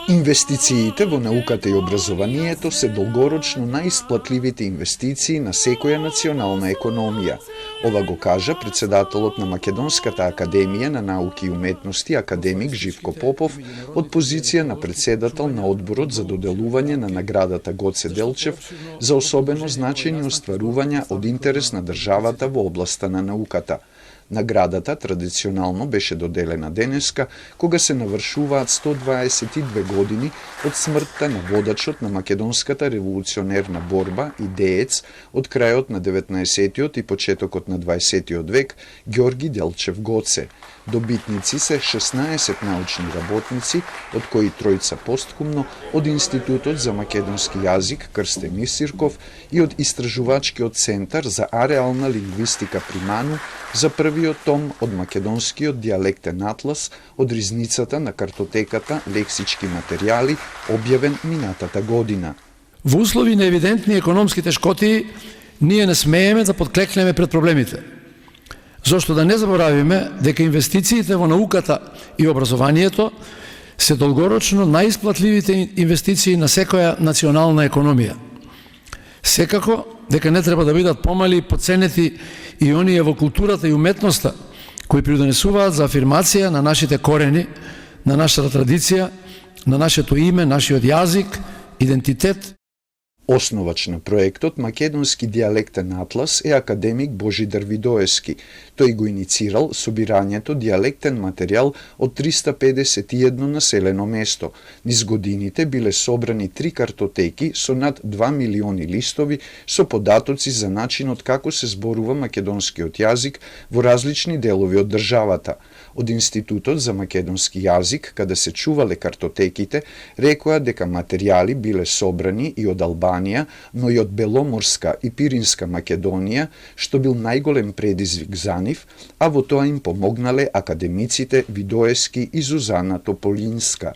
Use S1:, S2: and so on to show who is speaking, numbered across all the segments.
S1: Инвестициите во науката и образованието се долгорочно најисплатливите инвестиции на секоја национална економија. Ова го кажа председателот на Македонската академија на науки и уметности, академик Живко Попов, од позиција на председател на одборот за доделување на наградата Гоце Делчев за особено значајни остварувања од интерес на државата во областа на науката. Наградата традиционално беше доделена денеска, кога се навршуваат 122 години од смртта на водачот на македонската револуционерна борба и деец од крајот на 19-тиот и почетокот на 20-тиот век Ѓорги Делчев Гоце. Добитници се 16 научни работници, од кои тројца посткумно од Институтот за македонски јазик Крстен Исирков и од Истражувачкиот центар за ареална лингвистика при МАНУ за првиот том од македонскиот дијалектен атлас од ризницата на картотеката лексички материјали, објавен минатата година.
S2: Во услови на евидентни економски тешкоти, ние не смееме да подклекнеме пред проблемите. Зошто да не заборавиме дека инвестициите во науката и образованието се долгорочно најисплатливите инвестиции на секоја национална економија. Секако дека не треба да бидат помали и подценети и оние во културата и уметноста кои придонесуваат за афирмација на нашите корени, на нашата традиција, на нашето име, нашиот јазик, идентитет.
S1: Основач на проектот Македонски дијалектен атлас е академик Божидар Видоевски. Тој го иницирал собирањето дијалектен материјал од 351 населено место. Низ годините биле собрани 3 картотеки со над 2 милиони листови со податоци за начинот како се зборува македонскиот јазик во различни делови од државата. Од Институтот за македонски јазик, каде се чувале картотеките, рекоа дека материјали биле собрани и од Албанија, но и од Беломорска и Пиринска Македонија, што бил најголем предизвик за нив, а во тоа им помогнале академиците Видоевски и Зузана Тополинска.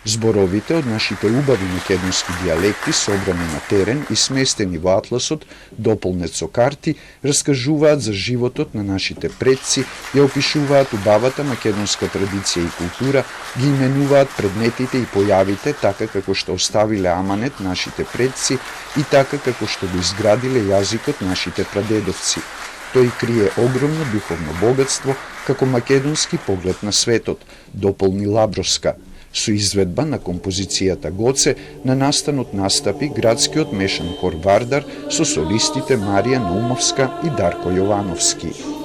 S1: Зборовите од нашите убави македонски дијалекти, собрани на терен и сместени во атласот, дополнет со карти, раскажуваат за животот на нашите предци, ја опишуваат убавата македонска традиција и култура, ги именуваат предметите и појавите така како што оставиле аманет нашите предци и така како што го изградиле јазикот нашите прадедовци. Тој крие огромно духовно богатство како македонски поглед на светот, дополни Лаброска. Со изведба на композицијата Гоце на настанот настапи градскиот мешан хор Вардар со солистите Марија Наумовска и Дарко Јовановски.